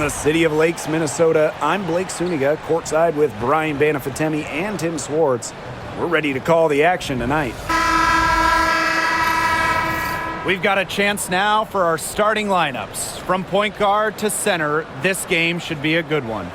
the city of Lakes, Minnesota, I'm Blake Suniga, courtside with Brian Banafitemi and Tim Swartz. We're ready to call the action tonight. We've got a chance now for our starting lineups. From point guard to center, this game should be a good one.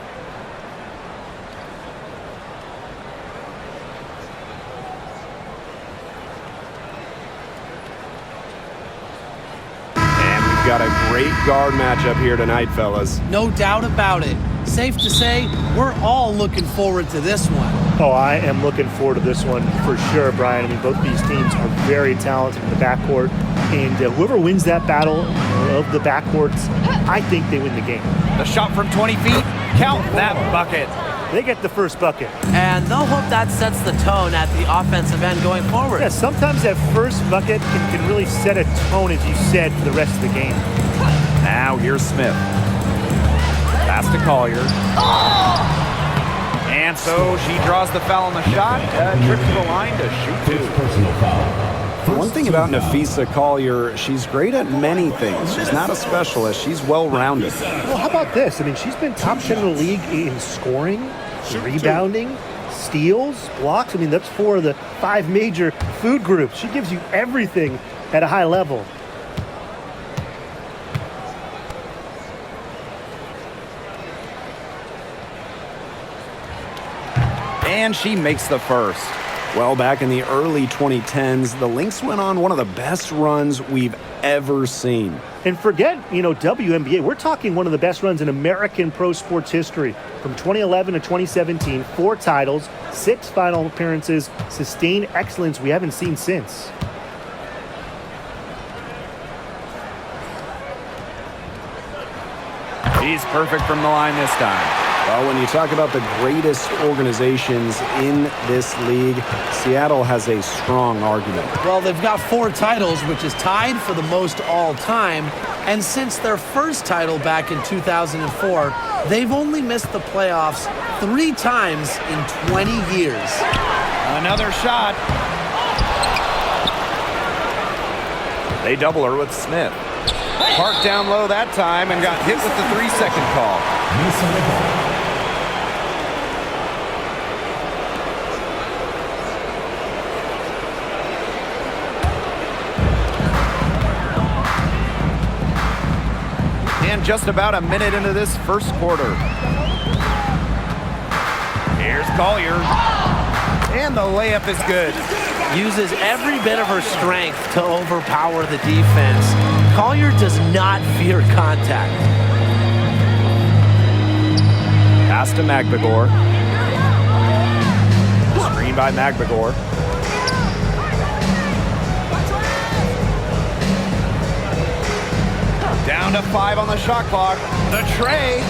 Got a great guard matchup here tonight, fellas. No doubt about it. Safe to say, we're all looking forward to this one. Oh, I am looking forward to this one for sure, Brian. I mean, both these teams are very talented in the backcourt, and whoever wins that battle of the backcourts, I think they win the game. The shot from 20 feet, count that bucket. They get the first bucket. And they'll hope that sets the tone at the offensive end going forward. Yeah, sometimes that first bucket can really set a tone, as you said, for the rest of the game. Now here's Smith. Pass to Collier. And so she draws the foul on the shot. Trip to the line to shoot two. Personal foul. One thing about Napheesa Collier, she's great at many things. She's not a specialist. She's well-rounded. Well, how about this? I mean, she's been top 10 in the league in scoring, rebounding, steals, blocks. I mean, that's 4 of the 5 major food groups. She gives you everything at a high level. And she makes the first. Well, back in the early 2010s, the Lynx went on one of the best runs we've ever seen. And forget, WNBA. We're talking one of the best runs in American pro sports history. From 2011 to 2017, 4 titles, 6 final appearances, sustained excellence we haven't seen since. She's perfect from the line this time. Well, when you talk about the greatest organizations in this league, Seattle has a strong argument. Well, they've got 4 titles, which is tied for the most all time. And since their first title back in 2004, they've only missed the playoffs 3 times in 20 years. Another shot. They double her with Smith. Parked down low that time and got hit with the 3-second call. And just about a minute into this first quarter. Here's Collier. And the layup is good. Uses every bit of her strength to overpower the defense. Collier does not fear contact. Pass to Magbagor. Screen by Magbagor. Down to 5 on the shot clock. The tray.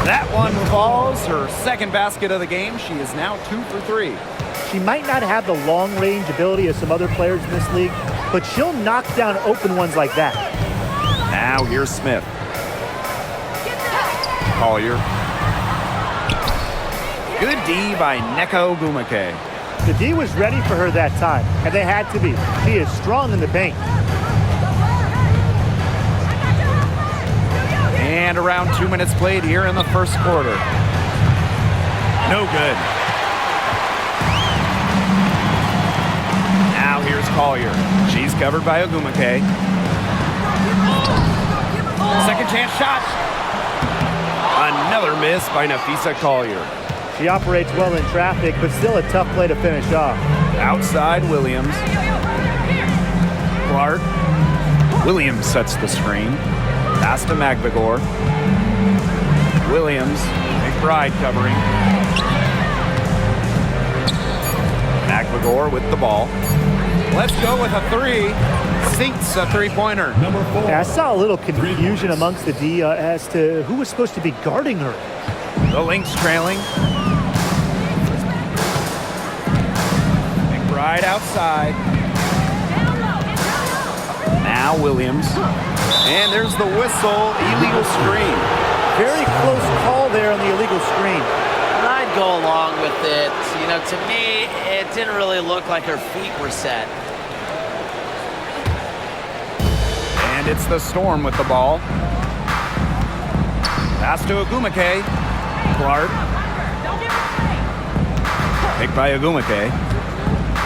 That one falls. Her second basket of the game. She is now 2 for 3. She might not have the long-range ability of some other players in this league, but she'll knock down open ones like that. Now here's Smith. Collier. Good D by Neko Gumake. The D was ready for her that time, and they had to be. She is strong in the paint. And around 2 minutes played here in the first quarter. No good. Now here's Collier. She's covered by Ogumake. Second chance shot. Another miss by Napheesa Collier. She operates well in traffic, but still a tough play to finish off. Outside Williams. Clark. Williams sets the screen. Pass to Magbagor. Williams. McBride covering. Magbagor with the ball. Let's go with a 3. Sinks a 3-pointer. Yeah, I saw a little confusion amongst the D as to who was supposed to be guarding her. The Lynx trailing. McBride outside. Now Williams. And there's the whistle. Illegal screen. Very close call there on the illegal screen. And I'd go along with it. To me, it didn't really look like her feet were set. And it's the Storm with the ball. Pass to Agumake. Clark. Picked by Agumake.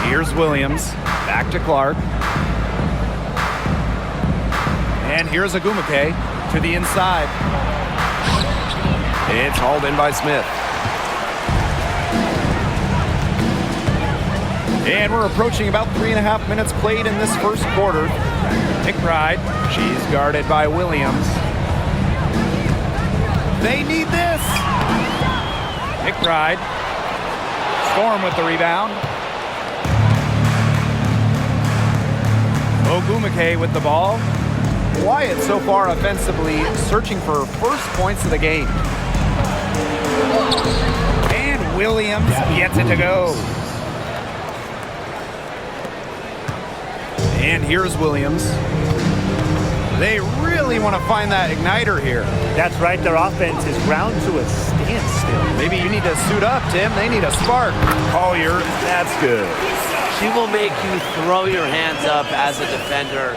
Here's Williams. Back to Clark. And here's Agumake to the inside. It's hauled in by Smith. And we're approaching about 3.5 minutes played in this first quarter. McBride, she's guarded by Williams. They need this. McBride. Storm with the rebound. Ogumake with the ball. Wyatt so far offensively searching for first points of the game. And Williams gets it to go. And here's Williams. They really want to find that igniter here. That's right. Their offense is ground to a standstill. Maybe you need to suit up, Tim. They need a spark. Collier, that's good. She will make you throw your hands up as a defender.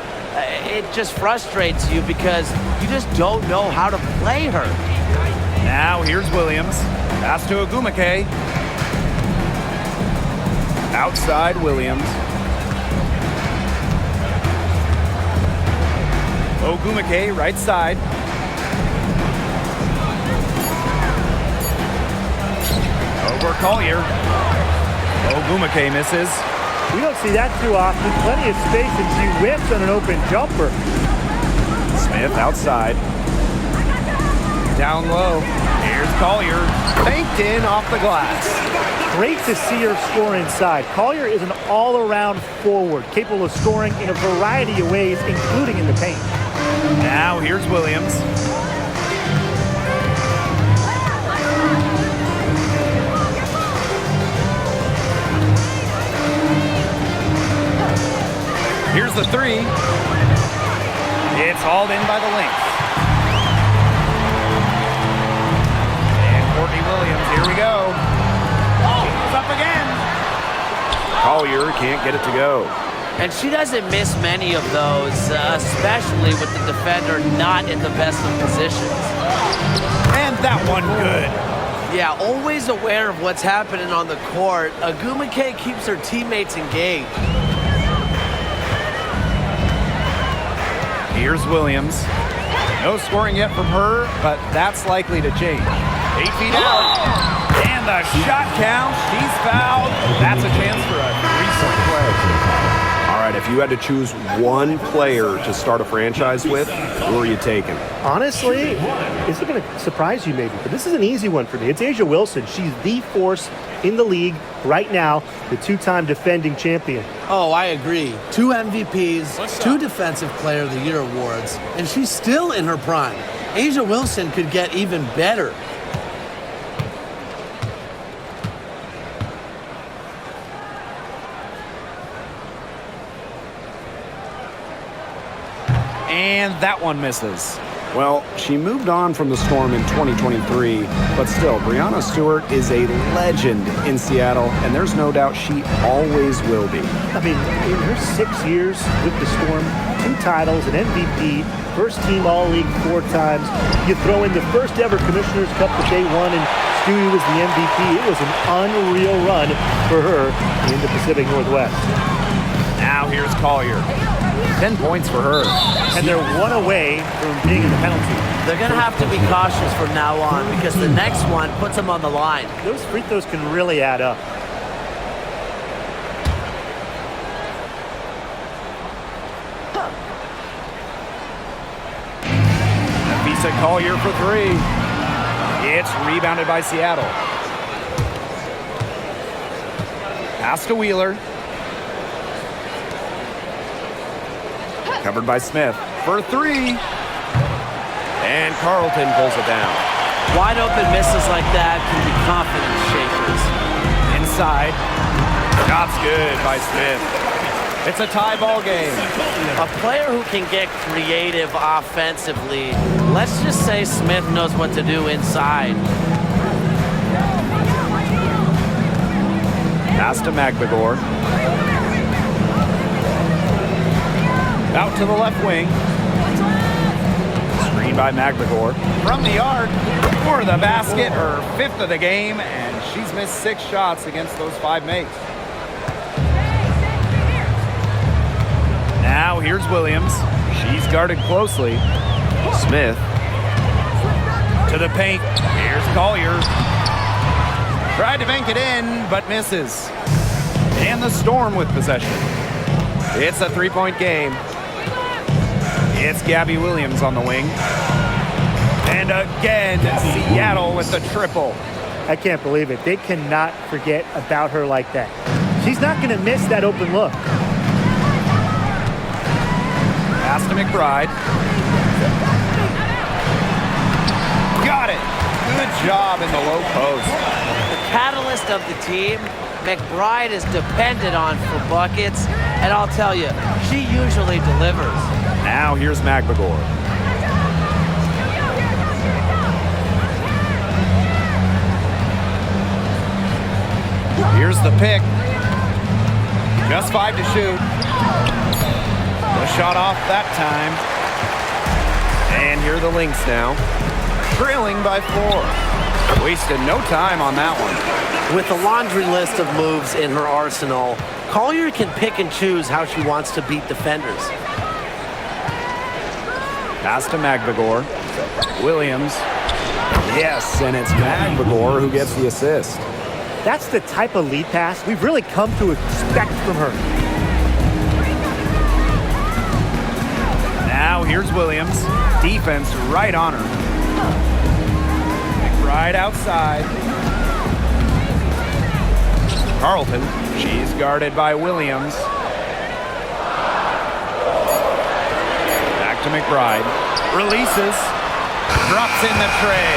It just frustrates you because you just don't know how to play her. Now here's Williams. Pass to Agumake. Outside Williams. Ogumake, right side. Over Collier. Ogumake misses. We don't see that too often. Plenty of space, and she whips on an open jumper. Smith outside. Down low. Here's Collier. Banked in off the glass. Great to see her score inside. Collier is an all-around forward, capable of scoring in a variety of ways, including in the paint. Now here's Williams. Here's the three. It's hauled in by the Lynx. And Courtney Williams, here we go. It's up again. Collier can't get it to go. And she doesn't miss many of those, especially with the defender not in the best of positions. And that one good. Yeah, always aware of what's happening on the court, Agumake keeps her teammates engaged. Here's Williams. No scoring yet from her, but that's likely to change. 8 feet out. And the shot count. She's fouled. That's a chance for a 3-point play. All right, if you had to choose one player to start a franchise with, who are you taking? Honestly, this is going to surprise you maybe, but this is an easy one for me. It's A'ja Wilson. She's the force in the league right now, the two-time defending champion. Oh, I agree. 2 MVPs, 2 Defensive Player of the Year awards, and she's still in her prime. A'ja Wilson could get even better. And that one misses. Well, she moved on from the Storm in 2023, but still, Breanna Stewart is a legend in Seattle, and there's no doubt she always will be. I mean, in her 6 years with the Storm, 2 titles, an MVP, first team All-League 4 times. You throw in the first ever Commissioner's Cup that they won, and Stewie was the MVP. It was an unreal run for her in the Pacific Northwest. Now here's Collier. 10 points for her. And they're 1 away from being in the penalty. They're going to have to be cautious from now on because the next one puts them on the line. Those free throws can really add up. Nafisa Collier for 3. It's rebounded by Seattle. Pass to Wheeler. Covered by Smith for 3. And Carlton pulls it down. Wide open misses like that can be confidence shakers. Inside. Shot's good by Smith. It's a tie ball game. A player who can get creative offensively. Let's just say Smith knows what to do inside. Pass to McBagor. Out to the left wing. Screen Feed by McBagor. From the arc for the basket, her 5th of the game, and she's missed 6 shots against those 5 makes. Now here's Williams. She's guarded closely. Smith to the paint. Here's Collier. Tried to bank it in, but misses. And the Storm with possession. It's a 3-point game. It's Gabby Williams on the wing. And again, Seattle with the triple. I can't believe it. They cannot forget about her like that. She's not going to miss that open look. Pass to McBride. Got it. Good job in the low post. The catalyst of the team, McBride is depended on for buckets, and I'll tell you, she usually delivers. Now here's McBagor. Here's the pick. Just 5 to shoot. The shot off that time. And here are the Lynx now. Trailing by 4. Wasted no time on that one. With a laundry list of moves in her arsenal, Collier can pick and choose how she wants to beat defenders. Pass to McBagor. Williams. Yes, and it's McBagor who gets the assist. That's the type of lead pass we've really come to expect from her. Now here's Williams. Defense right on her. Right outside. Carlton. She's guarded by Williams. Back to McBride. Releases. Drops in the tray.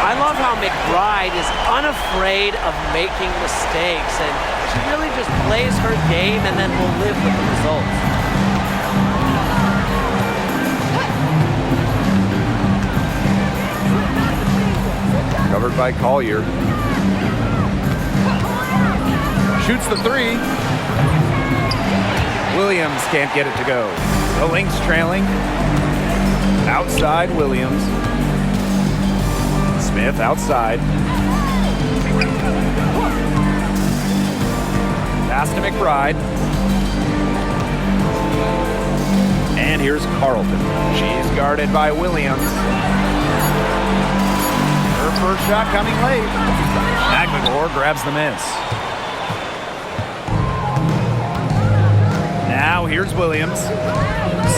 I love how McBride is unafraid of making mistakes, and she really just plays her game and then will live with the results. Covered by Collier. Shoots the 3. Williams can't get it to go. The Lynx trailing. Outside Williams. Smith outside. Pass to McBride. And here's Carlton. She's guarded by Williams. Her first shot coming late. McBagor grabs the miss. Now here's Williams.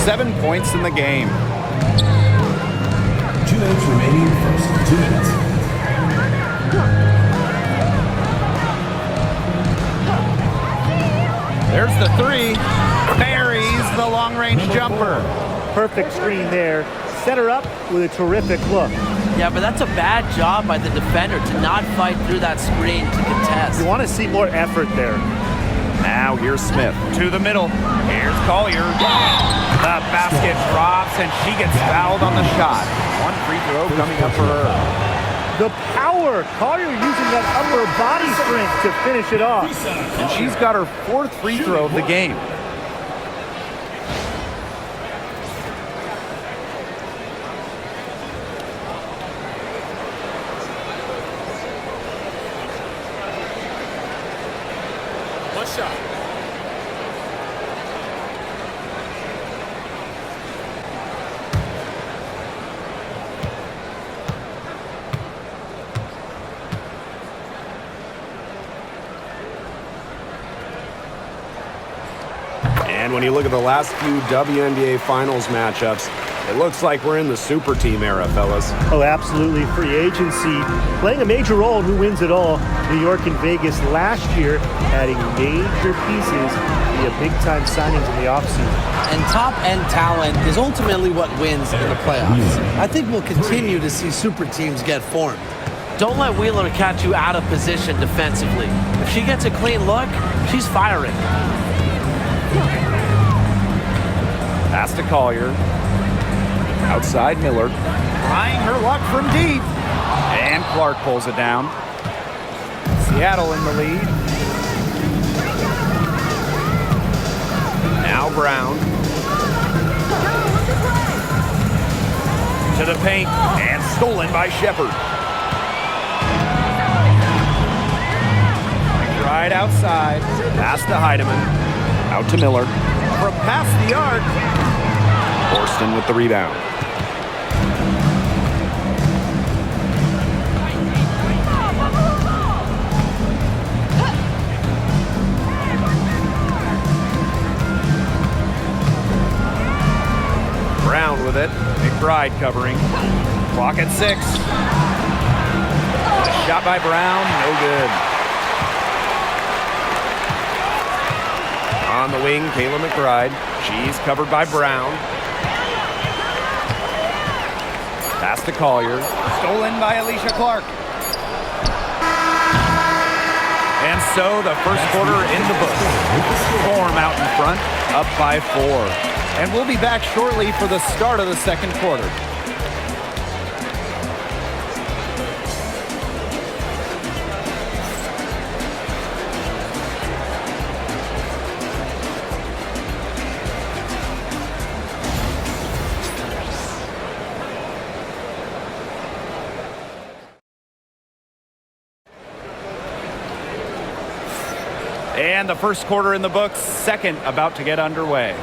7 points in the game. 2 minutes remaining first. 2 minutes. There's the 3. Buries the long-range jumper. Perfect screen there. Set her up with a terrific look. Yeah, but that's a bad job by the defender to not fight through that screen to contest. You want to see more effort there. Now here's Smith to the middle. Here's Collier. The basket drops and she gets fouled on the shot. 1 free throw coming up for her. The power. Collier using that upper body strength to finish it off. And she's got her 4th free throw of the game. And when you look at the last few WNBA Finals matchups, it looks like we're in the super team era, fellas. Oh, absolutely. Free agency playing a major role in who wins it all. New York and Vegas last year adding major pieces via big-time signings in the offseason. And top-end talent is ultimately what wins in the playoffs. I think we'll continue to see super teams get formed. Don't let Wheeler catch you out of position defensively. If she gets a clean look, she's firing. Pass to Collier. Outside Miller. Trying her luck from deep. And Clark pulls it down. Seattle in the lead. Now Brown. To the paint and stolen by Shepard. Right outside. Pass to Heidemann. Out to Miller. From past the arc. Horston with the rebound. Brown with it. McBride covering. Clock at 6. A shot by Brown. No good. On the wing, Kayla McBride. She's covered by Brown. Pass to Collier. Stolen by Alicia Clark. And so the first quarter in the books. Storm out in front, up by 4. And we'll be back shortly for the start of the second quarter. And the first quarter in the books, second about to get underway.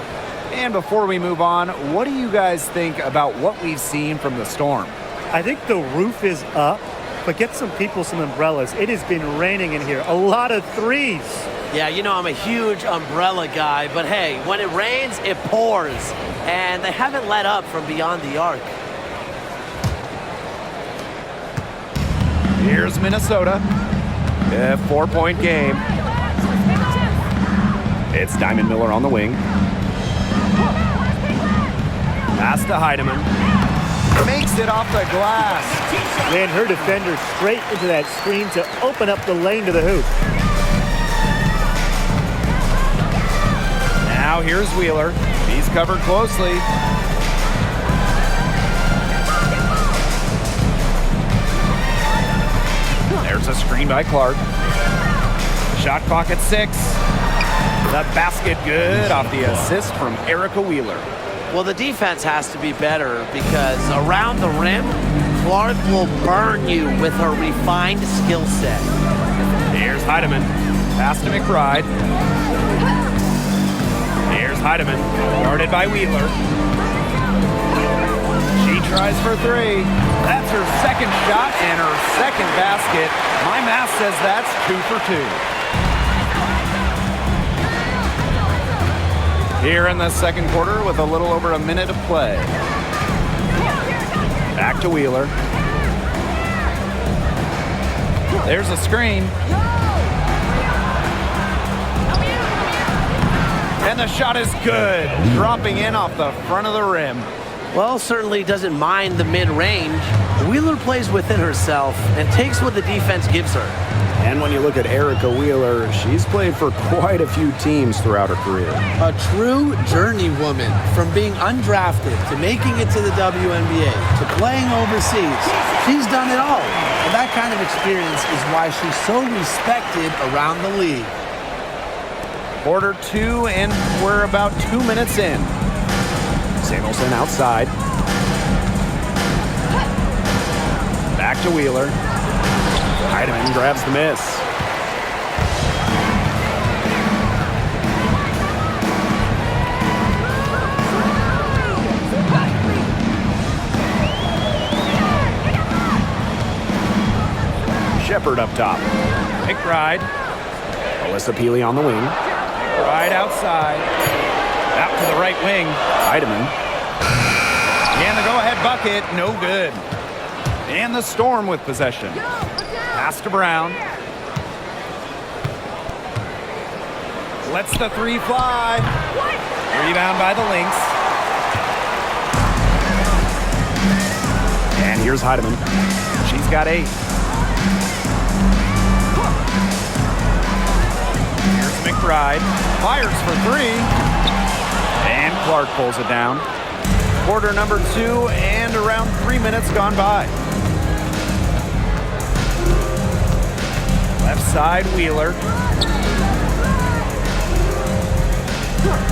And before we move on, what do you guys think about what we've seen from the Storm? I think the roof is up, but get some people some umbrellas. It has been raining in here. A lot of threes. Yeah, you know I'm a huge umbrella guy, but hey, when it rains, it pours. And they haven't let up from beyond the arc. Here's Minnesota. A 4-point game. It's Diamond Miller on the wing. Pass to Heidemann. Makes it off the glass. Ran her defender straight into that screen to open up the lane to the hoop. Now here's Wheeler. He's covered closely. There's a screen by Clark. Shot clock at 6. The basket good off the assist from Erica Wheeler. Well, the defense has to be better because around the rim, Clark will burn you with her refined skill set. Here's Heidemann. Pass to McBride. Here's Heidemann. Guarded by Wheeler. She tries for 3. That's her second shot and her second basket. My math says that's 2 for 2. Here in the second quarter with a little over a minute of play. Back to Wheeler. There's a screen. And the shot is good. Dropping in off the front of the rim. Well, certainly doesn't mind the mid-range. Wheeler plays within herself and takes what the defense gives her. And when you look at Erica Wheeler, she's played for quite a few teams throughout her career. A true journeywoman, from being undrafted to making it to the WNBA to playing overseas. She's done it all. And that kind of experience is why she's so respected around the league. Quarter 2, and we're about 2 minutes in. Samuelson outside. Back to Wheeler. Heidemann grabs the miss. Shepard up top. McBride. Alyssa Peely on the wing. Right outside. Out to the right wing. Heidemann. And the go-ahead bucket, no good. And the Storm with possession. Pass to Brown. Lets the 3 fly. Rebound by the Lynx. And here's Heidemann. She's got 8. Here's McBride. Fires for 3. And Clark pulls it down. Quarter number 2 and around 3 minutes gone by. Left side, Wheeler.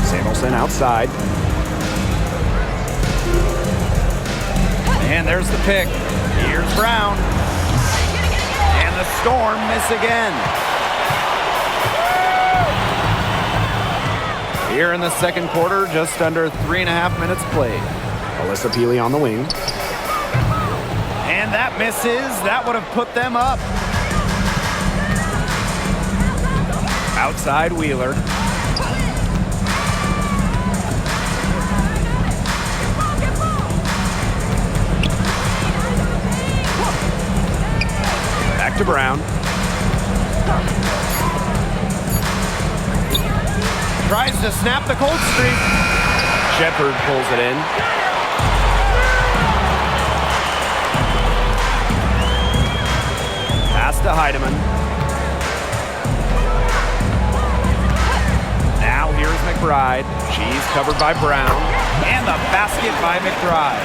Samuelson outside. And there's the pick. Here's Brown. And the Storm miss again. Here in the second quarter, just under 3.5 minutes played. Alyssa Peely on the wing. And that misses. That would have put them up. Outside Wheeler. Back to Brown. Tries to snap the cold streak. Shepherd pulls it in. Pass to Heidemann. Now here's McBride. She's covered by Brown. And the basket by McBride.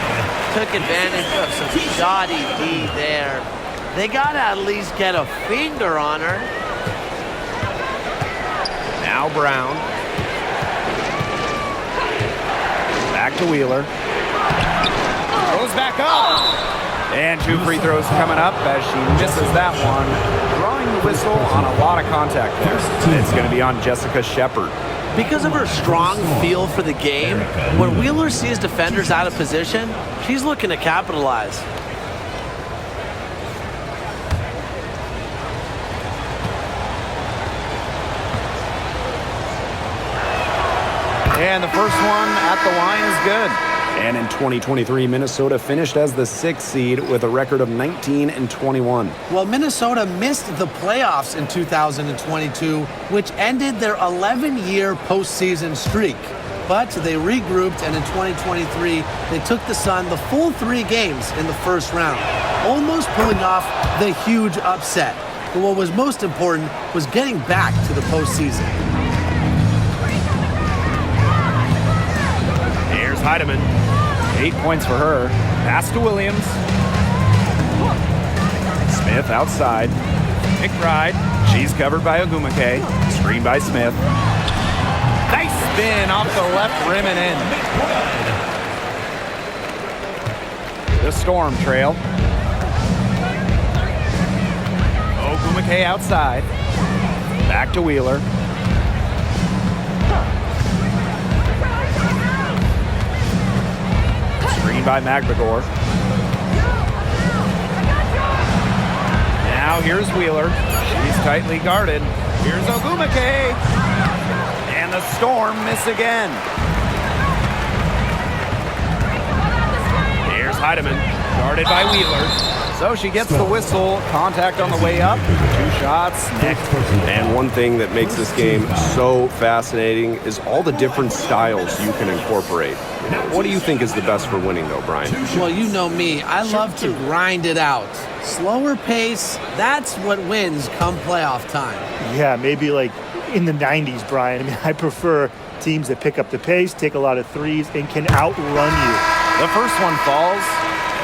Took advantage of some shoddy D there. They got to at least get a finger on her. Now Brown. Back to Wheeler. Goes back up. And 2 free throws coming up as she misses that one. Drawing the whistle on a lot of contact there. It's going to be on Jessica Shepherd. Because of her strong feel for the game, when Wheeler sees defenders out of position, she's looking to capitalize. And the first one at the line is good. And in 2023, Minnesota finished as the 6th seed with a record of 19-21. Well, Minnesota missed the playoffs in 2022, which ended their 11-year postseason streak. But they regrouped, and in 2023, they took the Sun the full 3 games in the first round, almost pulling off the huge upset. But what was most important was getting back to the postseason. Here's Heidemann. 8 points for her. Pass to Williams. Smith outside. McBride. She's covered by Ogumake. Screen by Smith. Nice spin off the left rim and in. The Storm trail. Ogumake outside. Back to Wheeler. Screen by McGregor. Now here's Wheeler. She's tightly guarded. Here's Ogumake. And the Storm miss again. Here's Heidemann. Guarded by Wheeler. So she gets the whistle. Contact on the way up. 2 shots. Next. And one thing that makes this game so fascinating is all the different styles you can incorporate. What do you think is the best for winning, though, Brian? Well, you know me. I love to grind it out. Slower pace, that's what wins come playoff time. Yeah, maybe like in the 90s, Brian. I mean, I prefer teams that pick up the pace, take a lot of threes, and can outrun you. The first one falls.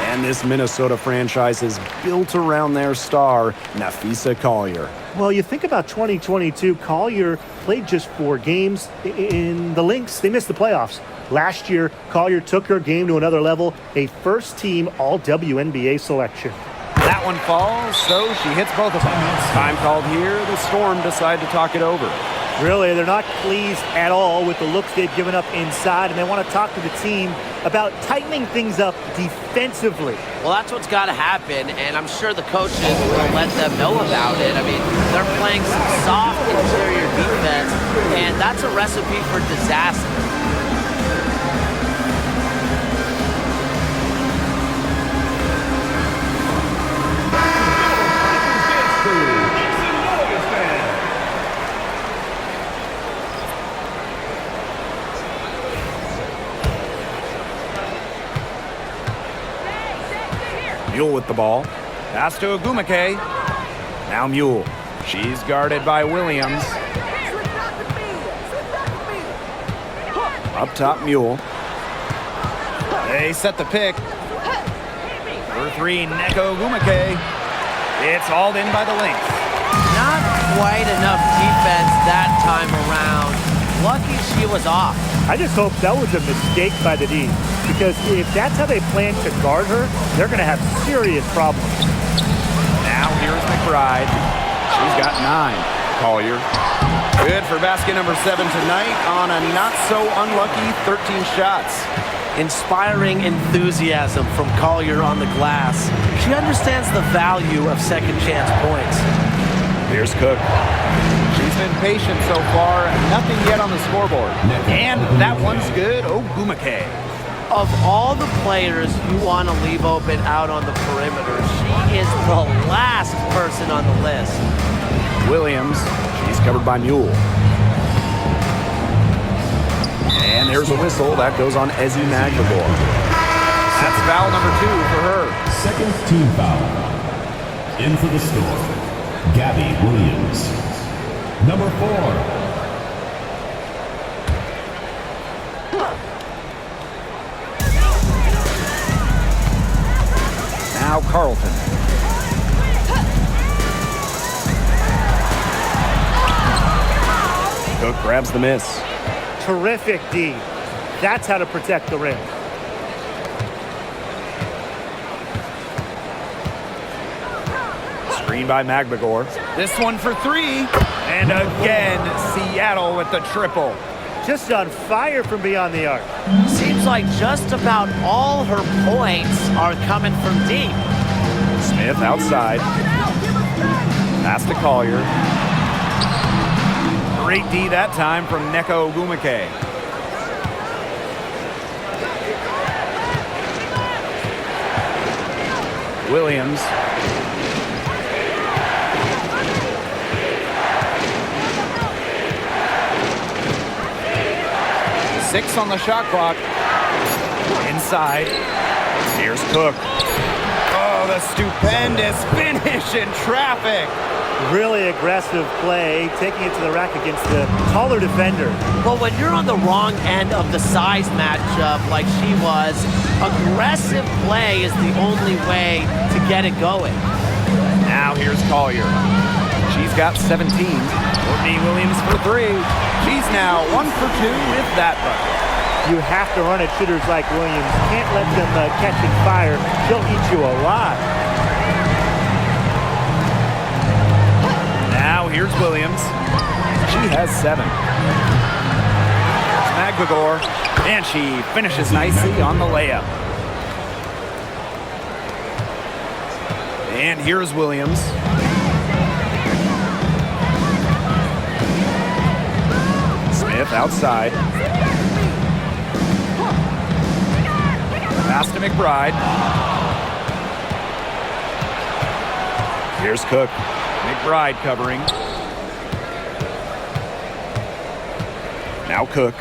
And this Minnesota franchise is built around their star, Napheesa Collier. Well, you think about 2022, Collier played just 4 games. In the Lynx, they missed the playoffs. Last year, Collier took her game to another level, a first-team All-WNBA selection. That one falls, so she hits both of them. Time called here. The Storm decide to talk it over. Really, they're not pleased at all with the looks they've given up inside, and they want to talk to the team about tightening things up defensively. Well, that's what's got to happen, and I'm sure the coaches will let them know about it. I mean, they're playing some soft interior defense, and that's a recipe for disaster. Mule with the ball. Pass to Ogumake. Now Mule. She's guarded by Williams. Up top, Mule. They set the pick. For 3, Neko Ogumake. It's hauled in by the Lynx. Not quite enough defense that time around. Lucky she was off. I just hope that was a mistake by the D, because if that's how they plan to guard her, they're going to have serious problems. Now here's McBride. She's got 9. Collier. Good for basket number 7 tonight on a not-so-unlucky 13 shots. Inspiring enthusiasm from Collier on the glass. She understands the value of second chance points. Here's Cook. She's been patient so far. Nothing yet on the scoreboard. And that one's good. Ogumake. Of all the players you want to leave open out on the perimeter, she is the last person on the list. Williams, she's covered by Mule. And there's a whistle. That goes on Ezzy Magbagor. That's foul number 2 for her. Second team foul. In for the score, Gabby Williams. Number 4. Now Carlton. Cook grabs the miss. Terrific D. That's how to protect the rim. Screen by Magbagor. This one for 3. And again, Seattle with the triple. Just on fire from beyond the arc. Seems like just about all her points are coming from deep. Smith outside. Pass to Collier. Great D that time from Neko Ogumake. Williams. Six on the shot clock. Inside. Here's Cook. Oh, the stupendous finish in traffic. Really aggressive play, taking it to the rack against the taller defender. Well, when you're on the wrong end of the size matchup like she was, aggressive play is the only way to get it going. Now here's Collier. She's got 17. Courtney Williams for 3. She's now 1 for 2 with that bucket. You have to run at shooters like Williams. Can't let them catch and fire. She'll eat you alive. Now here's Williams. She has 7. Magbagor, and she finishes nicely on the layup. And here's Williams. Smith outside. Pass to McBride. Here's Cook. McBride covering. Now Cook.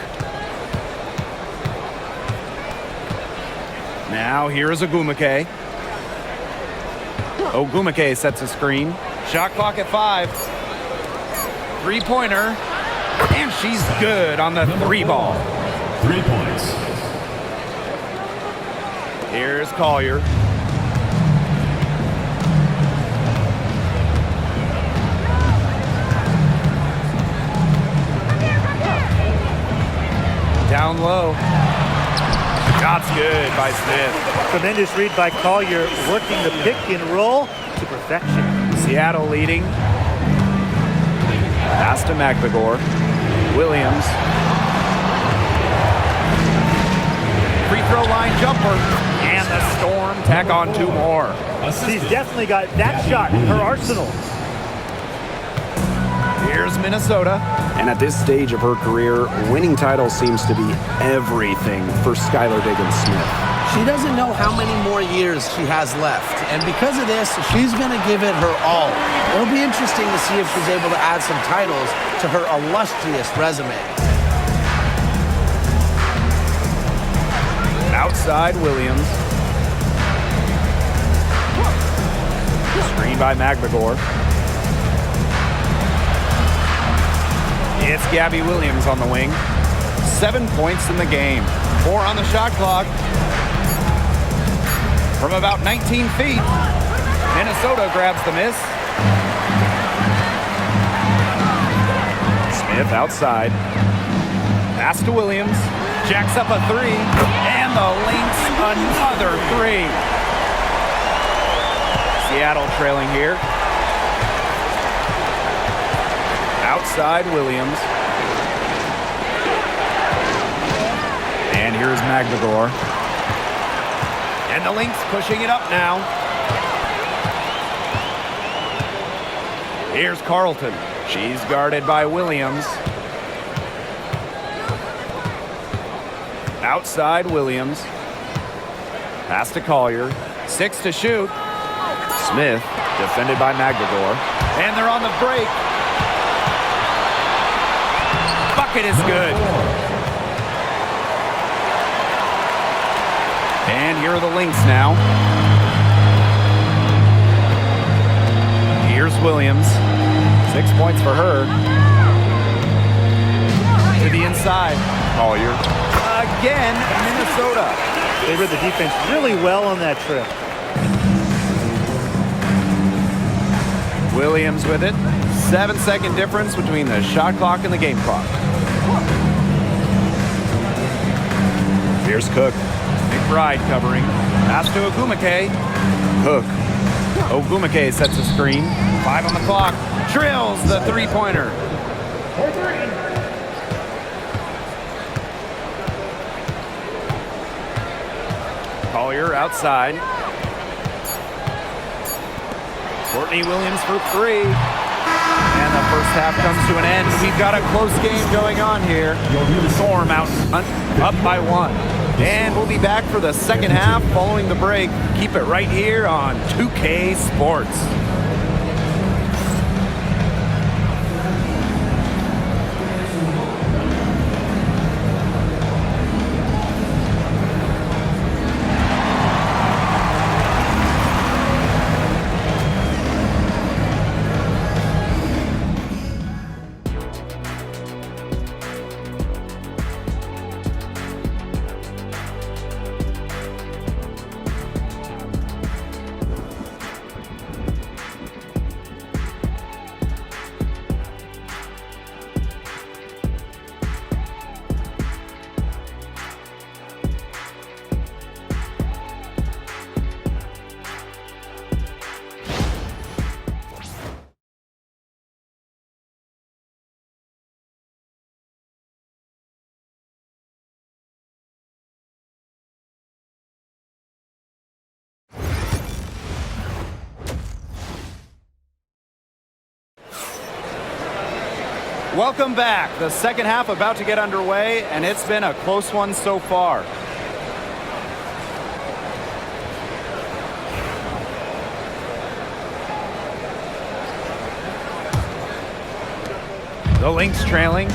Now here's Ogumake. Ogumake sets a screen. Shot clock at 5. 3-pointer. And she's good on the 3 ball. 3 points. Here's Collier. Down low. Shot's good by Smith. Tremendous read by Collier, working the pick and roll to perfection. Seattle leading. Pass to Magbagor. Williams. Free throw line jumper. And the Storm tack on 2 more. She's definitely got that shot in her arsenal. Here's Minnesota. And at this stage of her career, winning titles seems to be everything for Skylar Diggins-Smith. She doesn't know how many more years she has left, and because of this, she's going to give it her all. It'll be interesting to see if she's able to add some titles to her illustrious resume. Outside Williams. Screen by Magbagor. It's Gabby Williams on the wing. 7 points in the game. 4 on the shot clock. From about 19 feet, Minnesota grabs the miss. Smith outside. Pass to Williams. Jacks up a three. And the Lynx another three. Seattle trailing here. Outside Williams. And here's Magdagor. And the Lynx pushing it up now. Here's Carlton. She's guarded by Williams. Outside Williams. Pass to Collier. 6 to shoot. Smith defended by Magdagor. And they're on the break. Bucket is good. And here are the Lynx now. Here's Williams. 6 points for her. To the inside. Collier. Again, Minnesota. They read the defense really well on that trip. Williams with it. 7-second difference between the shot clock and the game clock. Here's Cook. McBride covering. Pass to Ogumake. Cook. Ogumake sets a screen. 5 on the clock. Drills the three-pointer. Collier outside. Courtney Williams for three. And the first half comes to an end. We've got a close game going on here. Storm out up by 1. And we'll be back for the second half following the break. Keep it right here on 2K Sports. Welcome back. The second half about to get underway, and it's been a close one so far. The Lynx trailing.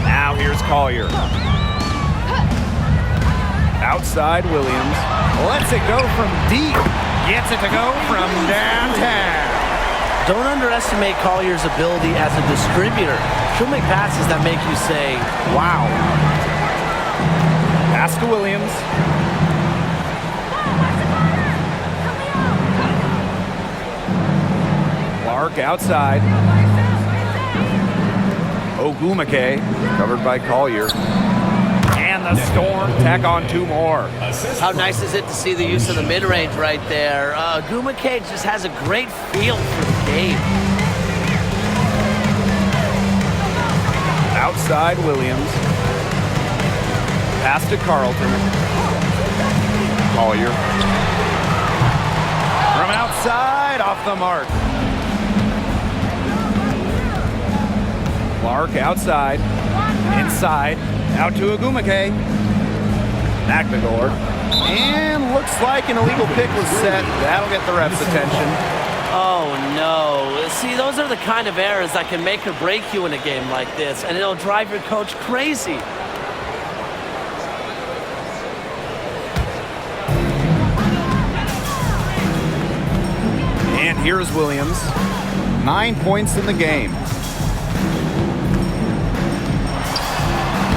Now here's Collier. Outside Williams. Lets it go from deep. Gets it to go from downtown. Don't underestimate Collier's ability as a distributor. She'll make passes that make you say, wow. Pass to Williams. Clark outside. Ogumake, covered by Collier. And the Storm tack on 2 more. How nice is it to see the use of the mid-range right there? Ogumake just has a great feel for the game. Outside Williams. Pass to Carlton. Collier. From outside, off the mark. Clark outside. Inside. Out to Ogumake. Magdagor. And looks like an illegal pick was set. That'll get the ref's attention. Oh, no. See, those are the kind of errors that can make or break you in a game like this, and it'll drive your coach crazy. And here's Williams. 9 points in the game.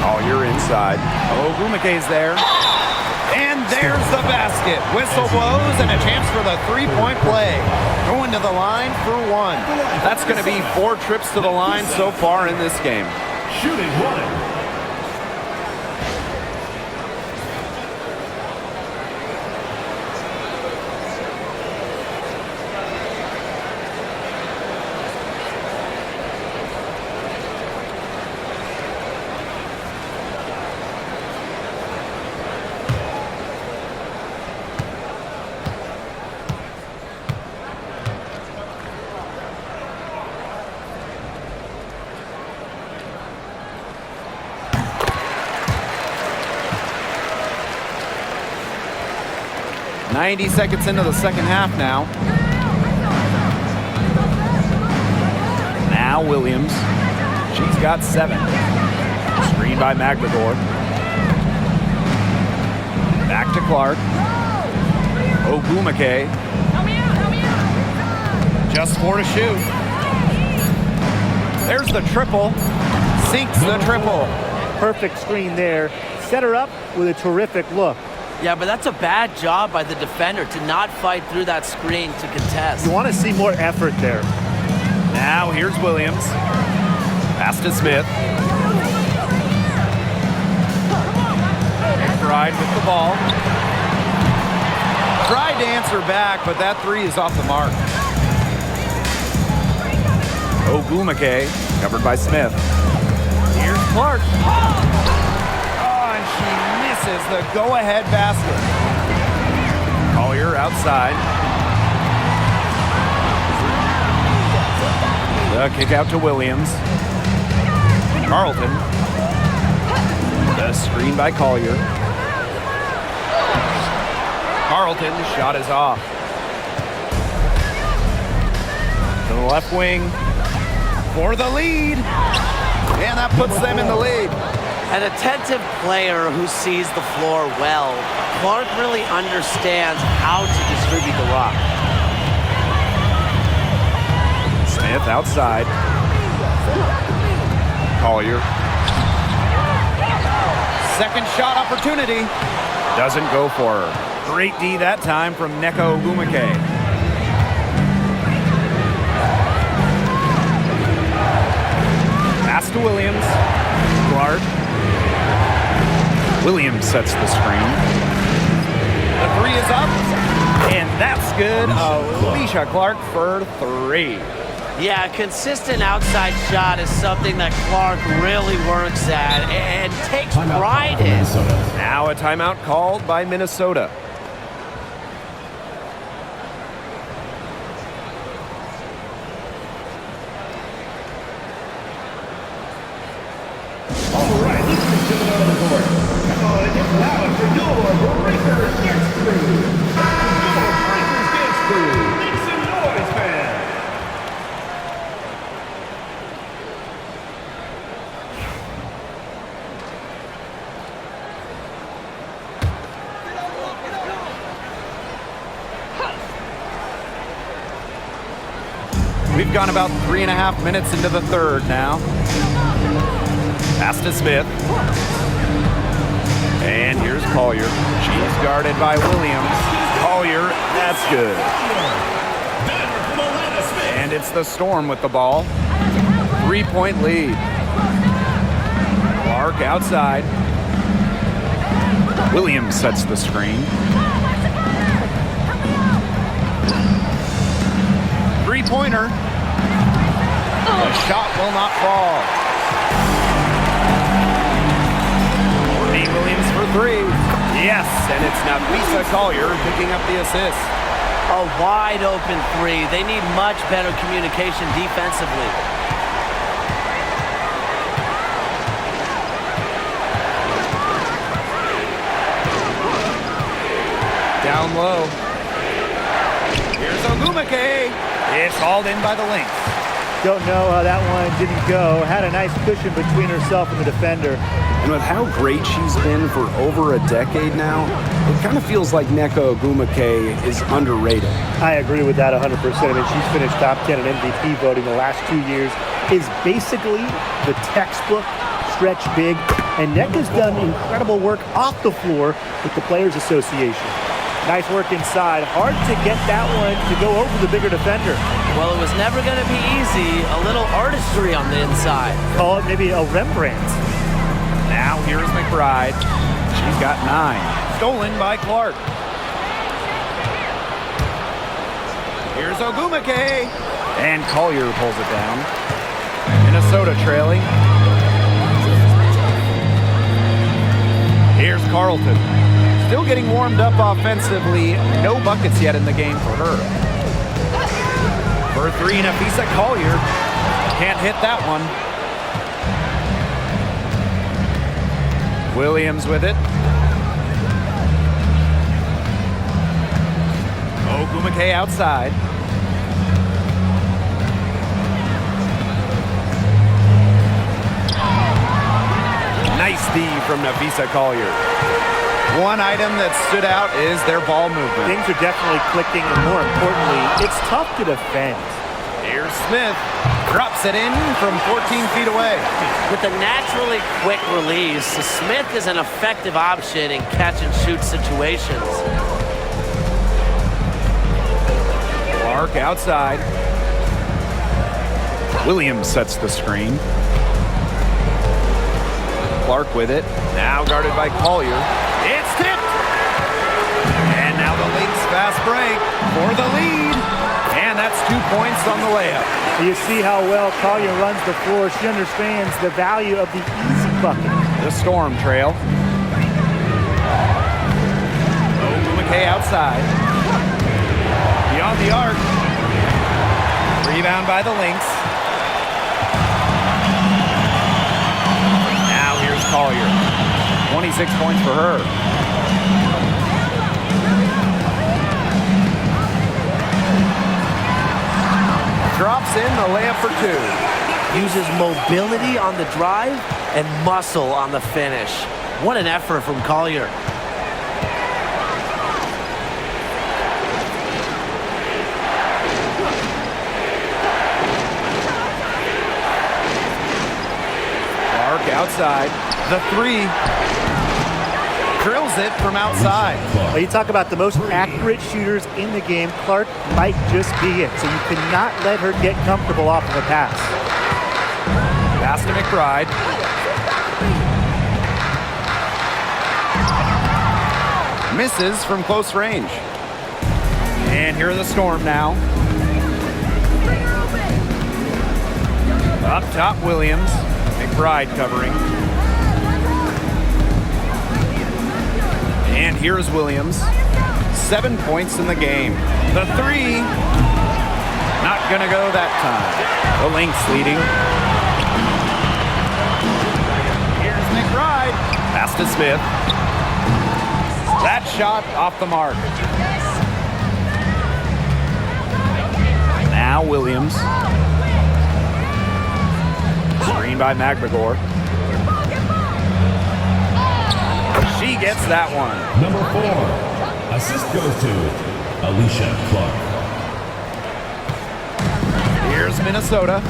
Oh, you're inside. Ogumake's there. And there There's the basket. Whistle blows and a chance for the three-point play. Going to the line for one. That's going to be 4 trips to the line so far in this game. Shooting one. .90 seconds into the second half now. Now Williams. She's got 7. Screen by McGregor. Back to Clark. Ogumake. Just 4 to shoot. There's the triple. Sinks the triple. Perfect screen there. Set her up with a terrific look. Yeah, but that's a bad job by the defender to not fight through that screen to contest. You want to see more effort there. Now here's Williams. Pass to Smith. McBride with the ball. Tried to answer back, but that 3 is off the mark. Ogumake, covered by Smith. Here's Clark. And she misses the go-ahead basket. Collier outside. The kick out to Williams. Carlton. The screen by Collier. Carlton, shot is off. To the left wing for the lead. And that puts them in the lead. An attentive player who sees the floor well. Clark really understands how to distribute the rock. Smith outside. Collier. Second shot opportunity. Doesn't go for her. Great D that time from Neko Ogumake. Pass to Williams. Clark. Williams sets the screen. The 3 is up, and that's good. Alicia Clark for 3. Yeah, a consistent outside shot is something that Clark really works at and takes pride in. Now a timeout called by Minnesota. All right, let's get to the court. Come on, it's loud for your Breakers Dance Crew. Your Breakers Dance Crew. Make some noise, man. We've gone about 3.5 minutes into the third now. Pass to Smith. And here's Collier. She's guarded by Williams. Collier, that's good. And it's the Storm with the ball. 3-point lead. Clark outside. Williams sets the screen. 3-pointer. The shot will not fall. Williams for 3. Yes, and it's now Lisa Collier picking up the assist. A wide open 3. They need much better communication defensively. Down low. Here's Ogumake. It's hauled in by the Lynx. Don't know how that one didn't go. Had a nice cushion between herself and the defender. And with how great she's been for over a decade now, it kind of feels like Neko Ogumake is underrated. I agree with that 100%. I mean, she's finished top 10 in MVP voting the last 2 years. Is basically the textbook stretch big And Neck has done incredible work off the floor with the Players Association. Nice work inside. Hard to get that one to go over the bigger defender. Well, it was never going to be easy. A little artistry on the inside. Call it maybe a Rembrandt. Now here's McBride. She's got 9. Stolen by Clark. Here's Ogumake. And Collier pulls it down. Minnesota trailing. Here's Carlton. Still getting warmed up offensively. No buckets yet in the game for her. For 3, Nafisa Collier. Can't hit that one. Williams with it. Ogumake outside. Nice D from Nafisa Collier. One item that stood out is their ball movement. Things are definitely clicking, and more importantly, it's tough to defend. Here's Smith. Drops it in from 14 feet away. With a naturally quick release, Smith is an effective option in catch-and-shoot situations. Clark outside. Williams sets the screen. Clark with it. Now guarded by Collier. It's tipped! And now the Lynx fast break for the lead. And that's 2 points on the layup. You see how well Collier runs the floor. She understands the value of the easy bucket. The Storm trail. Ogumake outside. Beyond the arc. Rebound by the Lynx. Now here's Collier. 26 points for her. Drops in the layup for 2. Uses mobility on the drive and muscle on the finish. What an effort from Collier. Clark outside. The 3. Drills it from outside. Well, you talk about the most accurate shooters in the game. Clark might just be it. So you cannot let her get comfortable off of a pass. Pass to McBride. Misses from close range. And here are the Storm now. Up top, Williams. McBride covering. And here's Williams. 7 points in the game. The 3. Not gonna go that time. The Lynx leading. Here's McBride. Pass to Smith. That shot off the mark. Now Williams. Screen by McGregor. She gets that one. Number 4. Assist goes to Alicia Clark. Here's Minnesota.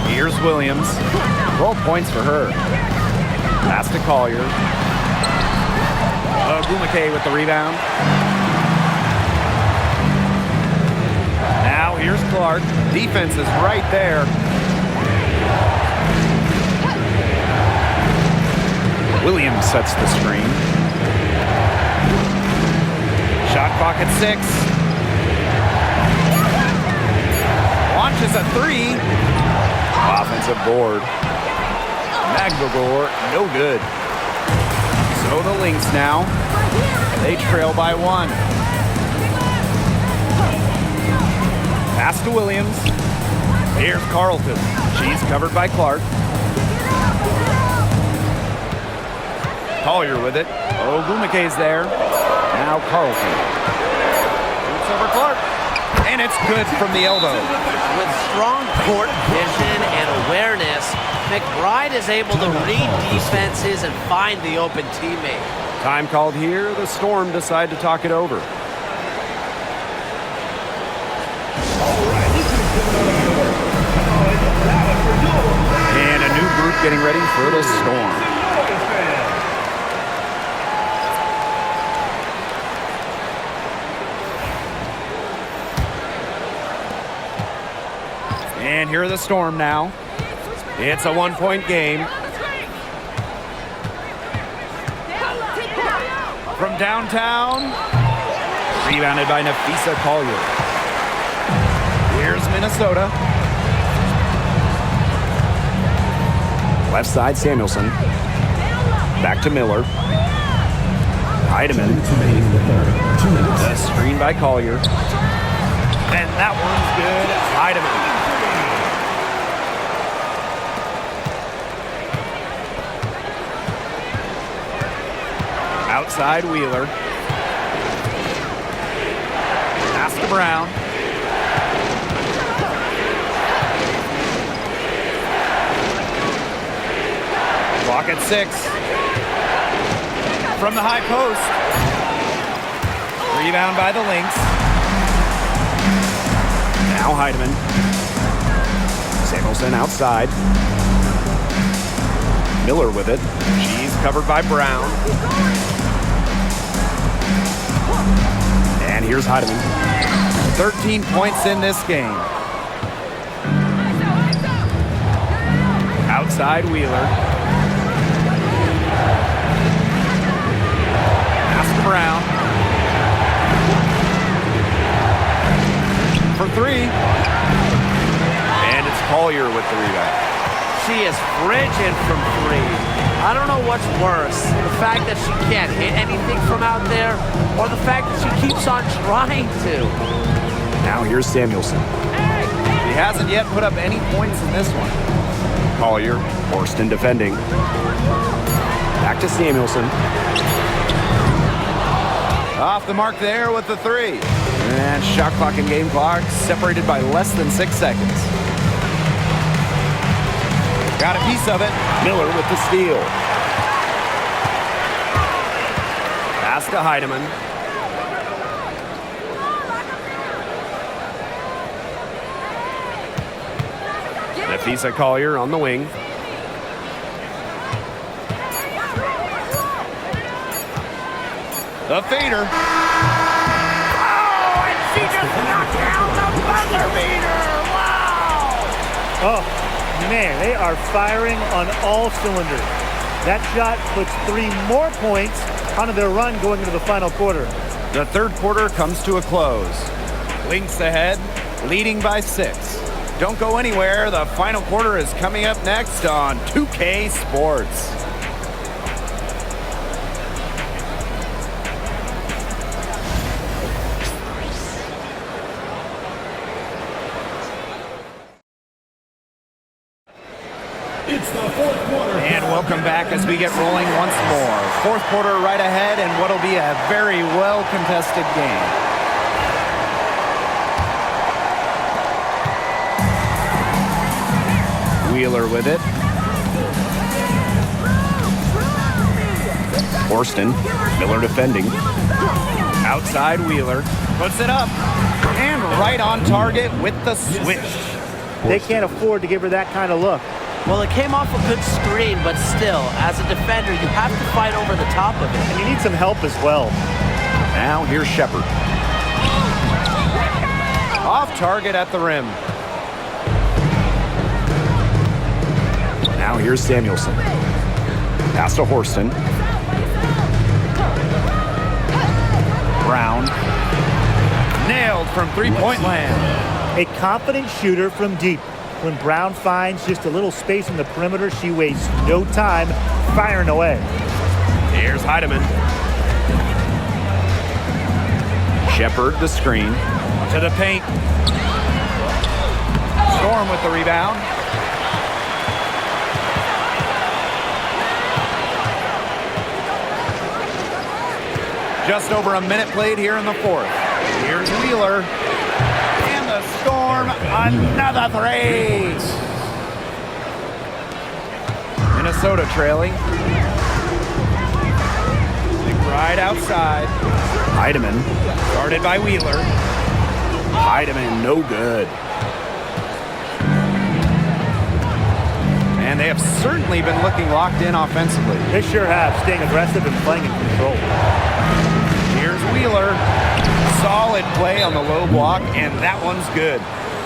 Here's Williams. 12 points for her. Pass to Collier. Ogumake with the rebound. Now here's Clark. Defense is right there. Williams sets the screen. Shot clock at 6. Launches a 3. Offensive board. McGregor, no good. So the Lynx now. They trail by 1. Pass to Williams. Here's Carlton. She's covered by Clark. Collier with it. Ogumake's there. Now Carlton. Shoots over Clark. And it's good from the elbow. With strong court vision and awareness, McBride is able to read defenses and find the open teammate. Time called here. The Storm decide to talk it over. All right, this is going on the board. Now it's for getting ready for the Storm. And here are the Storm now. It's a one-point game. From downtown, rebounded by Nafisa Collier. Here's Minnesota. Left side, Samuelson. Back to Miller. Heidemann. The screen by Collier. And that one's good. Heidemann. Outside Wheeler. Pass to Brown. Clock at 6. From the high post. Rebound by the Lynx. Now Heidemann. Samuelson outside. Miller with it. She's covered by Brown. And here's Heidemann. 13 points in this game. Outside Wheeler. Pass to Brown. For 3. And it's Collier with the rebound. She is frigid from 3. I don't know what's worse, the fact that she can't hit anything from out there, or the fact that she keeps on trying to. Now here's Samuelson. He hasn't yet put up any points in this one. Collier, Horston defending. Back to Samuelson. Off the mark there with the 3. And shot clock and game clock separated by less than 6 seconds. Got a piece of it. Miller with the steal. Pass to Heidemann. Nafisa Collier on the wing. The feeder. Oh, and she just knocked down the buzzer beater. Wow. Oh, man, they are firing on all cylinders. That shot puts 3 more points onto their run going into the final quarter. The third quarter comes to a close. Lynx ahead, leading by 6. Don't go anywhere. The final quarter is coming up next on 2K Sports. It's the fourth quarter. And welcome back as we get rolling once more. Fourth quarter right ahead and what'll be a very well-contested game. Wheeler with it. Horston. Miller defending. Outside Wheeler. Puts it up. And right on target with the switch. They can't afford to give her that kind of look. Well, it came off a good screen, but still, as a defender, you have to fight over the top of it. And you need some help as well. Now here's Shepard. Off target at the rim. Now here's Samuelson. Pass to Horston. Brown. Nailed from three-point land. A confident shooter from deep. When Brown finds just a little space in the perimeter, she wastes no time firing away. Here's Heidemann. Shepard the screen. To the paint. Storm with the rebound. Just over a minute played here in the fourth. Here's Wheeler. And the Storm, another 3. Minnesota trailing. Right outside. Heidemann. Guarded by Wheeler. Heidemann, no good. And they have certainly been looking locked in offensively. They sure have, staying aggressive and playing in control. Here's Wheeler. Solid play on the low block, and that one's good.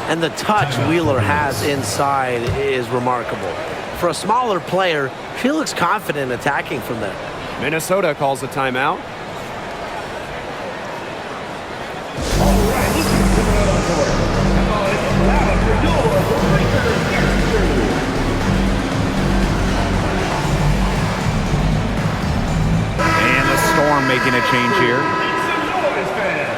And the touch Wheeler has inside is remarkable. For a smaller player, he looks confident attacking from there. Minnesota calls a timeout. All right, looking coming out on court. Come on, it's loud for your breaker gets through. And the Storm making a change here. Make some noise, fans.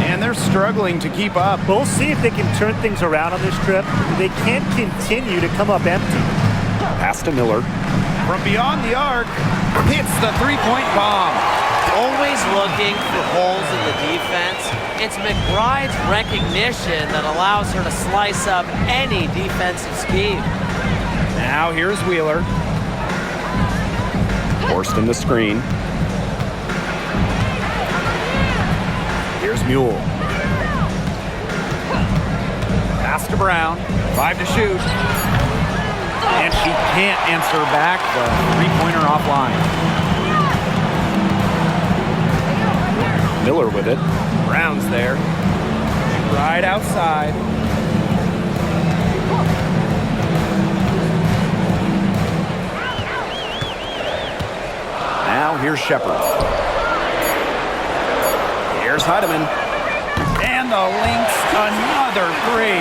And they're struggling to keep up. We'll see if they can turn things around on this trip. They can't continue to come up empty. Pass to Miller. From beyond the arc, hits the three-point bomb. Always looking for holes in the defense. It's McBride's recognition that allows her to slice up any defensive scheme. Now here's Wheeler. Forced in the screen. Here's Mule. Pass to Brown. 5 to shoot. And she can't answer back the three-pointer offline. Miller with it. Brown's there. Right outside. Now here's Shepard. Here's Heidemann. And the Lynx, another three.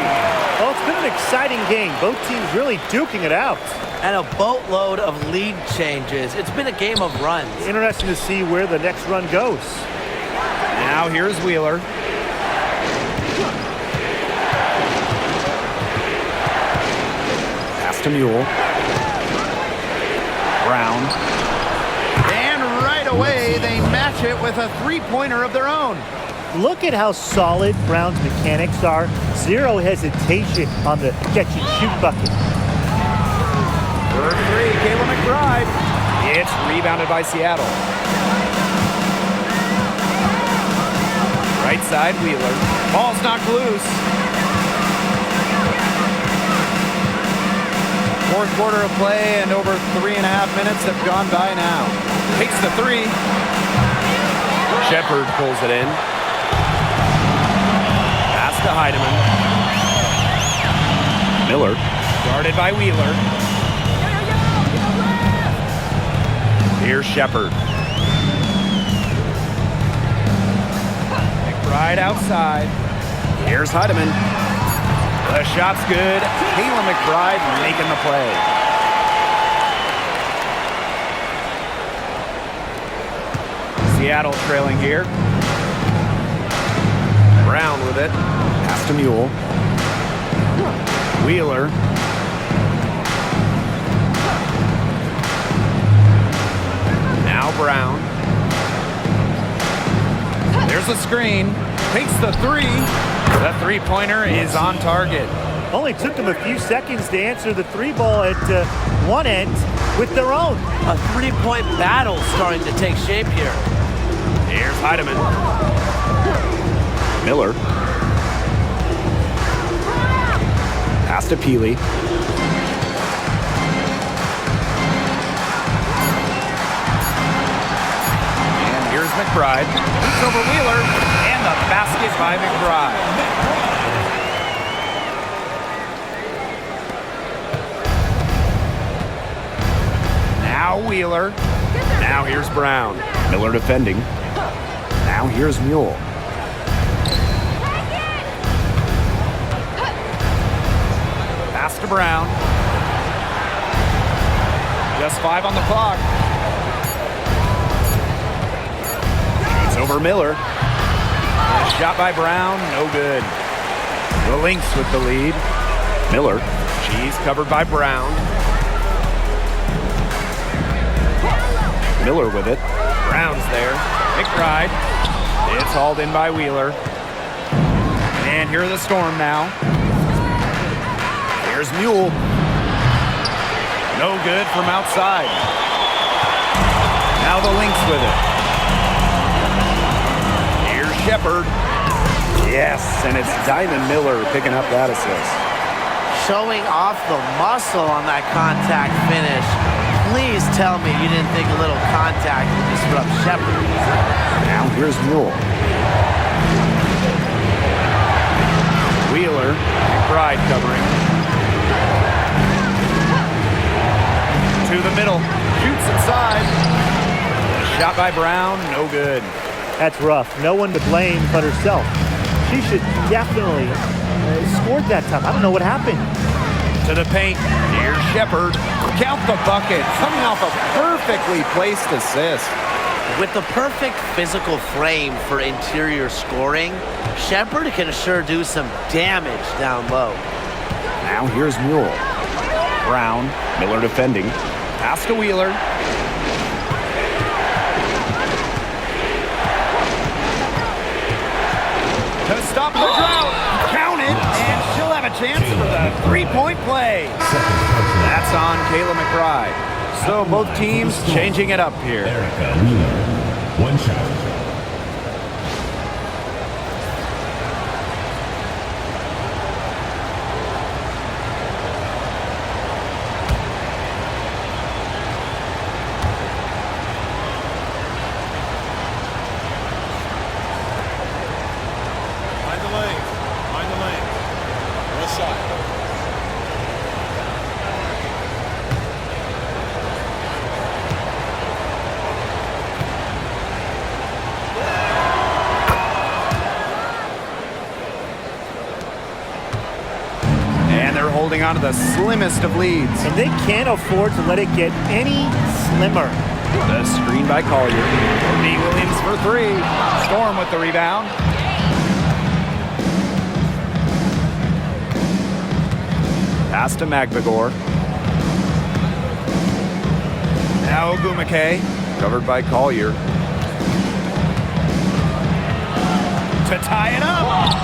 Well, it's been an exciting game. Both teams really duking it out. And a boatload of lead changes. It's been a game of runs. Interesting to see where the next run goes. Now here's Wheeler. Pass to Mule. Brown. And right away, they match it with a three-pointer of their own. Look at how solid Brown's mechanics are. Zero hesitation on the catch-and-shoot bucket. Third three, Kayla McBride. It's rebounded by Seattle. Right side, Wheeler. Ball's knocked loose. Fourth quarter of play, and over 3.5 minutes have gone by now. Takes the three. Shepard pulls it in. Pass to Heidemann. Miller. Guarded by Wheeler. Here's Shepard. McBride outside. Here's Heidemann. The shot's good. Kayla McBride making the play. Seattle trailing here. Brown with it. Pass to Mule. Wheeler. Now Brown. There's a screen. Takes the three. The three-pointer is on target. Only took them a few seconds to answer the three ball at one end with their own. A three-point battle starting to take shape here. Here's Heidemann. Miller. Pass to Peely. And here's McBride. It's over Wheeler. And the basket by McBride. Now Wheeler. Now here's Brown. Miller defending. Now here's Mule. Pass to Brown. Just 5 on the clock. Shoots over Miller. And a shot by Brown, no good. The Lynx with the lead. Miller. She's covered by Brown. Miller with it. Brown's there. McBride. It's hauled in by Wheeler. And here are the Storm now. Here's Mule. No good from outside. Now the Lynx with it. Shepard. Yes, and it's Diamond Miller picking up that assist. Showing off the muscle on that contact finish. Please tell me you didn't think a little contact would disrupt Shepard. Now here's Mule. Wheeler, McBride covering. To the middle, shoots inside. Shot by Brown, no good. That's rough. No one to blame but herself. She should definitely scored that time. I don't know what happened. To the paint, here's Shepard. Count the bucket, coming off a perfectly placed assist. With the perfect physical frame for interior scoring, Shepard can sure do some damage down low. Now here's Mule. Brown, Miller defending. Pass to Wheeler. To stop the drought. Count it, and she'll have a chance for the three-point play. That's on Kayla McBride. So both teams changing it up here. Erica Wheeler, one shot. Holding on to the slimmest of leads. And they can't afford to let it get any slimmer. The screen by Collier. B. Williams for three. Storm with the rebound. Pass to Magbagor. Now Ogumake. Covered by Collier. To tie it up.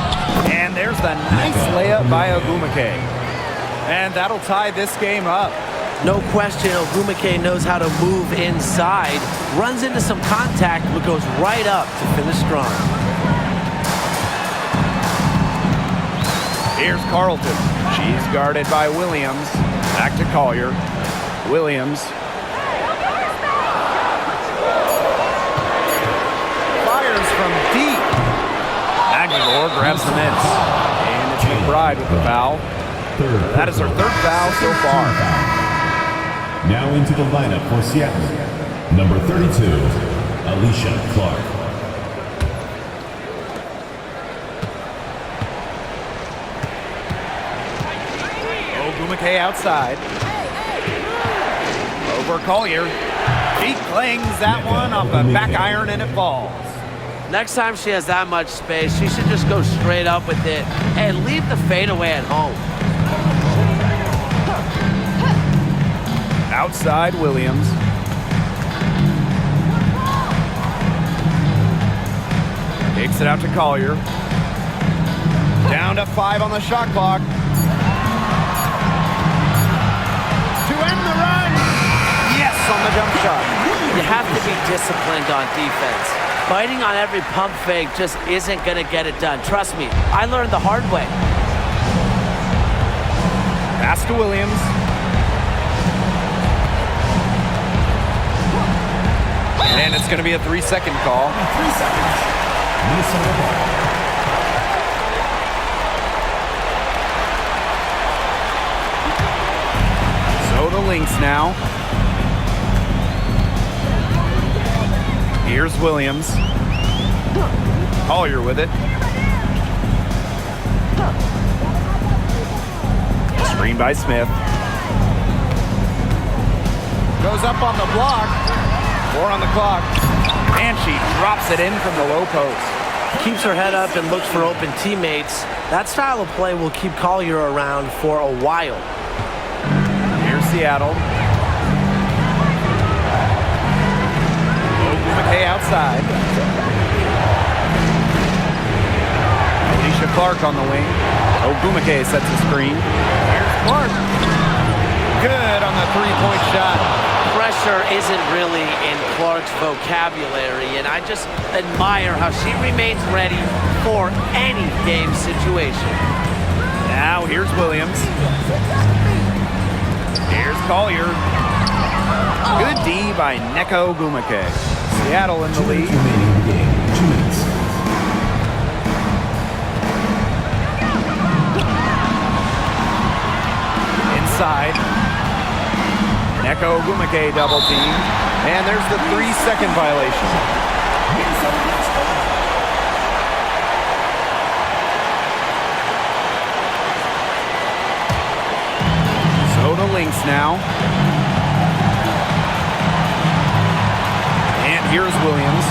And there's the nice layup by Ogumake. And that'll tie this game up. No question, Ogumake knows how to move inside, runs into some contact, but goes right up to finish strong. Here's Carlton. She's guarded by Williams. Back to Collier. Williams. Fires from deep. Aguilar grabs the miss. And it's McBride with the foul. That is her third foul so far. Now into the lineup for Seattle. Number 32, Alicia Clark. Ogumake outside. Over Collier. She clings that one off the back iron and it falls. Next time she has that much space, she should just go straight up with it and leave the fadeaway at home. Outside Williams. Takes it out to Collier. Down to 5 on the shot clock. To end the run. Yes, on the jump shot. You have to be disciplined on defense. Biting on every pump fake just isn't going to get it done. Trust me, I learned the hard way. Pass to Williams. And it's going to be a 3-second call. 3 seconds. Minnesota ball. So the Lynx now. Here's Williams. Collier with it. Screen by Smith. Goes up on the block. 4 on the clock. And she drops it in from the low post. Keeps her head up and looks for open teammates. That style of play will keep Collier around for a while. Here's Seattle. Ogumake outside. Alicia Clark on the wing. Ogumake sets the screen. Here's Clark. Good on the three-point shot. Pressure isn't really in Clark's vocabulary, and I just admire how she remains ready for any game situation. Now here's Williams. Here's Collier. Good D by Neko Gumake. Seattle in the lead. Remaining game, 2 minutes. Inside. Neko Gumake double team. And there's the 3-second violation. So the Lynx now. And here's Williams.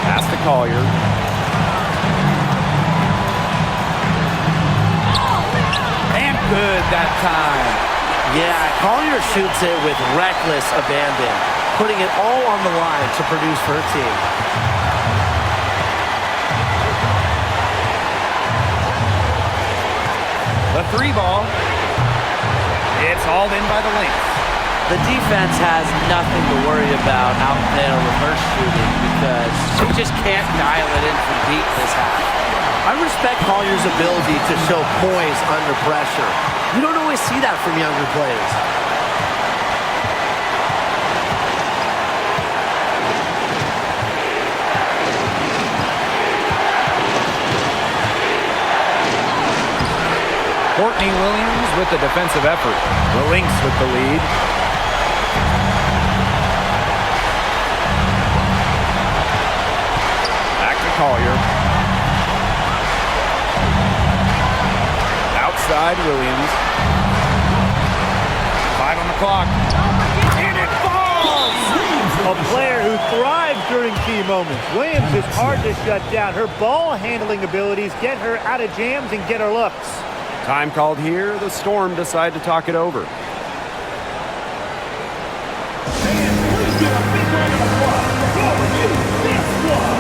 Pass to Collier. And good that time. Yeah, Collier shoots it with reckless abandon, putting it all on the line to produce for her team. The 3 ball. It's hauled in by the Lynx. The defense has nothing to worry about out there with her shooting because she just can't dial it in from deep this half. I respect Collier's ability to show poise under pressure. You don't always see that from younger players. Courtney Williams with the defensive effort. The Lynx with the lead. Back to Collier. Outside Williams. 5 on the clock. And it falls! A player who thrives during key moments. Williams is hard to shut down. Her ball handling abilities get her out of jams and get her looks. Time called here. The Storm decide to talk it over. And please give a big round of applause for our new Lynx squad.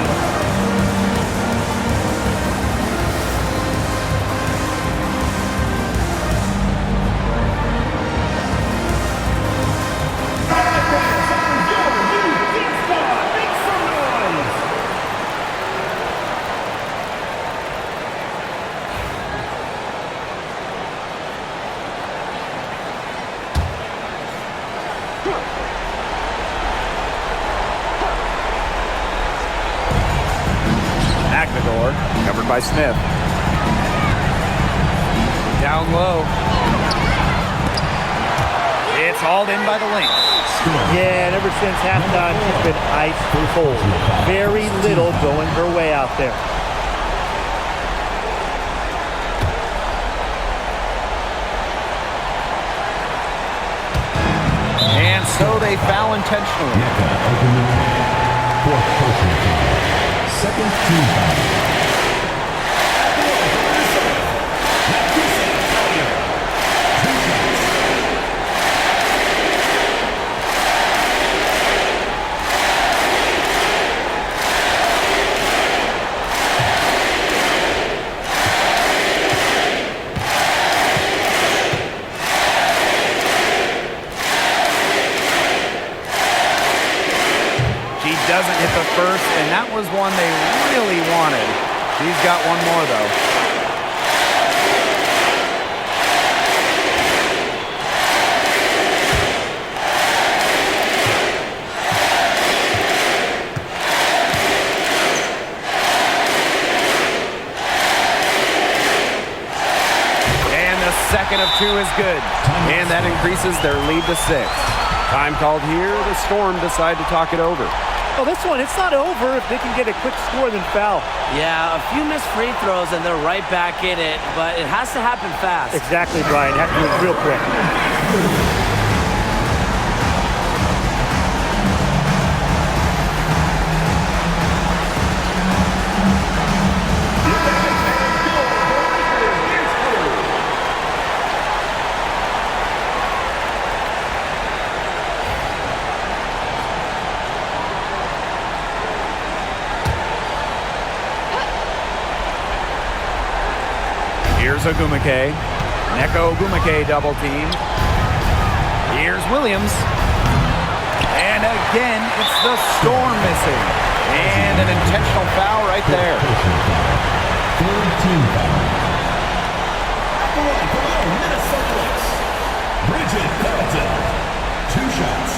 Covered by Smith. Down low. It's hauled in by the Lynx. Yeah, and ever since halftime, she's been ice cold. Very little going her way out there. And so they foul intentionally. Fourth personal foul. Second team foul. Doesn't hit the first, and that was one they really wanted. She's got one more, though. And the second of 2 is good, and that increases their lead to 6. Time called here. The Storm decide to talk it over. Oh, this one, it's not over if they can get a quick score then foul. Yeah, a few missed free throws and they're right back in it, but it has to happen fast. Exactly, Brian. Have to do it real quick. Here's Ogumake. Neko Ogumake double team. Williams. And again, it's the Storm missing. And an intentional foul right there. Third team foul. Number 1 for the Minnesota Lynx, Bridget Carlton. 2 shots.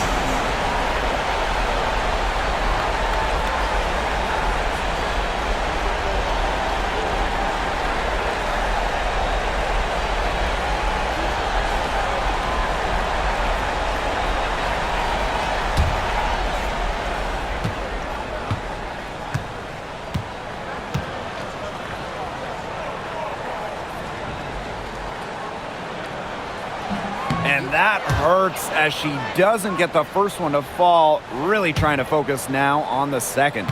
And that hurts as she doesn't get the first one to fall. Really trying to focus now on the second.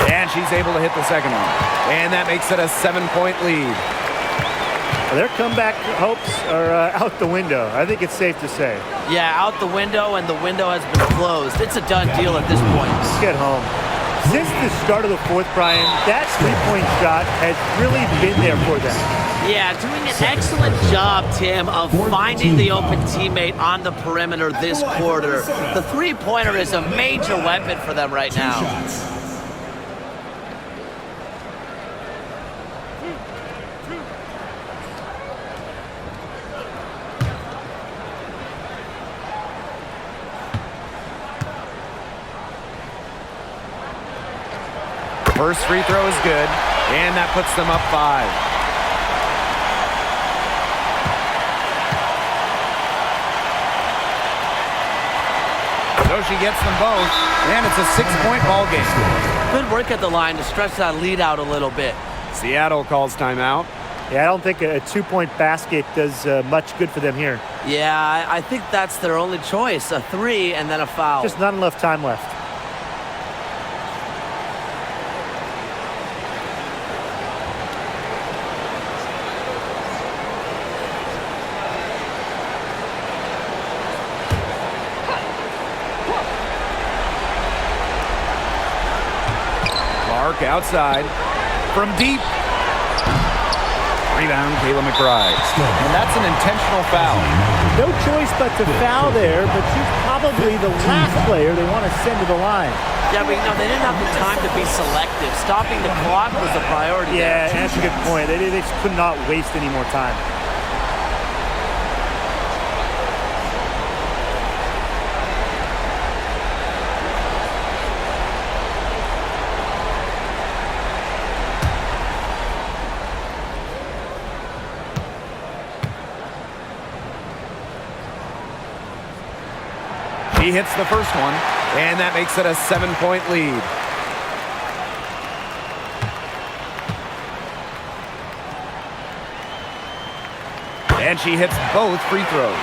And she's able to hit the second one. And that makes it a 7-point lead. Their comeback hopes are out the window. I think it's safe to say. Yeah, out the window, and the window has been closed. It's a done deal at this point. Let's get home. Since the start of the fourth, Brian, that three-point shot has really been there for them. Yeah, doing an excellent job, Tim, of finding the open teammate on the perimeter this quarter. The three-pointer is a major weapon for them right now. First free throw is good, and that puts them up 5. So she gets them both, and it's a 6-point ball game. Good work at the line to stretch that lead out a little bit. Seattle calls timeout. Yeah, I don't think a two-point basket does much good for them here. Yeah, I think that's their only choice, a 3 and then a foul. Just not enough time left. Outside from deep. Rebound, Kayla McBride. And that's an intentional foul. No choice but to foul there, but she's probably the last player they want to send to the line. Yeah, but they didn't have the time to be selective. Stopping the clock was the priority. Yeah, there. and that's a good point. They just could not waste any more time. He hits the first one, and that makes it a 7-point lead. And she hits both free throws,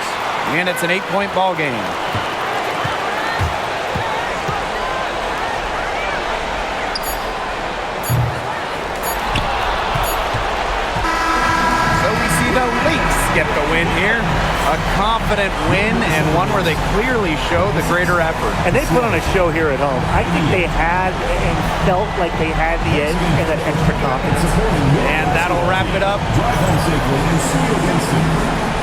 and it's an 8-point ball game. So we see the Lynx get the win here. A confident win, and one where they clearly show the greater effort. And they put on a show here at home. I think they had and felt like they had the edge and that extra confidence. And that'll wrap it up. Drive home safely and see you again soon.